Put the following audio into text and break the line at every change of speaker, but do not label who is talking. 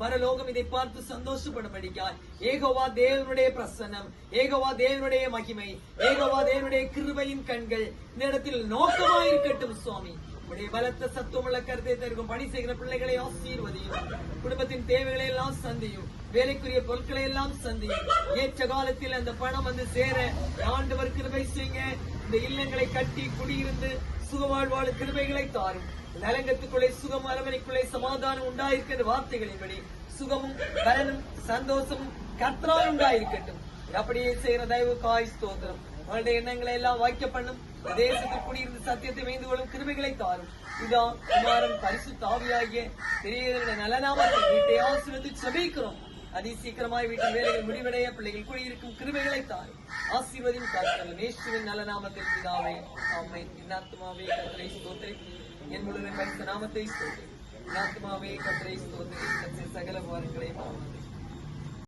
பரலோகம் இதை பார்த்து சந்தோஷப்படும்படிக்காய் ஏகோவா தேவனுடைய பிரசன்னம், ஏகோவா தேவனுடைய மகிமை, ஏகோவா தேவனுடைய கிருபையின் கண்கள் இந்த இடத்தில் நோக்கமாயிருக்கட்டும் சுவாமி. உடைய பலத்த சத்துவமுள்ள கருத்தை தருகும் பணி செய்கிற பிள்ளைகளை ஆசீர்வதியும், குடும்பத்தின் தேவைகளை எல்லாம் சந்தியும், வேலைக்குரிய பொருட்களை எல்லாம் சந்தியும். ஏற்ற காலத்தில் அந்த பணம் வந்து சேர ஆண்டவர் கிருபை செய்யுங்க. இந்த இல்லங்களை கட்டி குடியிருந்து சுகவாழ்வாழ் கிருபைகளை தாரும். நலங்கத்துக்குள்ளே சுகம், அரவணைக்குள்ளே சமாதானம் உண்டாயிருக்கின்ற வார்த்தைகளின்படி சுகமும் பலனும் சந்தோஷமும் கர்த்தரால் உண்டாயிருக்கட்டும். அப்படியே செய்கிற தயவுக்காய் ஸ்தோத்திரம். அவருடைய எண்ணங்களை எல்லாம் வாய்க்க பண்ணும். தேசத்தில் குடியிருந்து சத்தியத்தை மேய்ந்து கொள்ளும் கிருபைகளை தாரும். இதான் குமாரன் பரிசுத்த ஆவியாகிய பெரிய நலநாமத்தை வீட்டை ஆசீர்வதித்து ஜெபிக்கிறோம். அதி சீக்கிரமாய் வீட்டின் வேலைகள் முடிவடைய பிள்ளைகள் குடியிருக்கும் கிருபைகளை தாரும். ஆசீர்வதியும் காத்தலும் இயேசுவின் நலநாமத்தில் பிதாவே ஆமென். என் ஆத்துமாவே கர்த்தரை ஸ்தோத்திரி, என் முழு பரிசுத்த நாமத்தை ஸ்தோத்திரி. என் ஆத்துமாவே கர்த்தரை ஸ்தோத்திரி, சகல வாரங்களை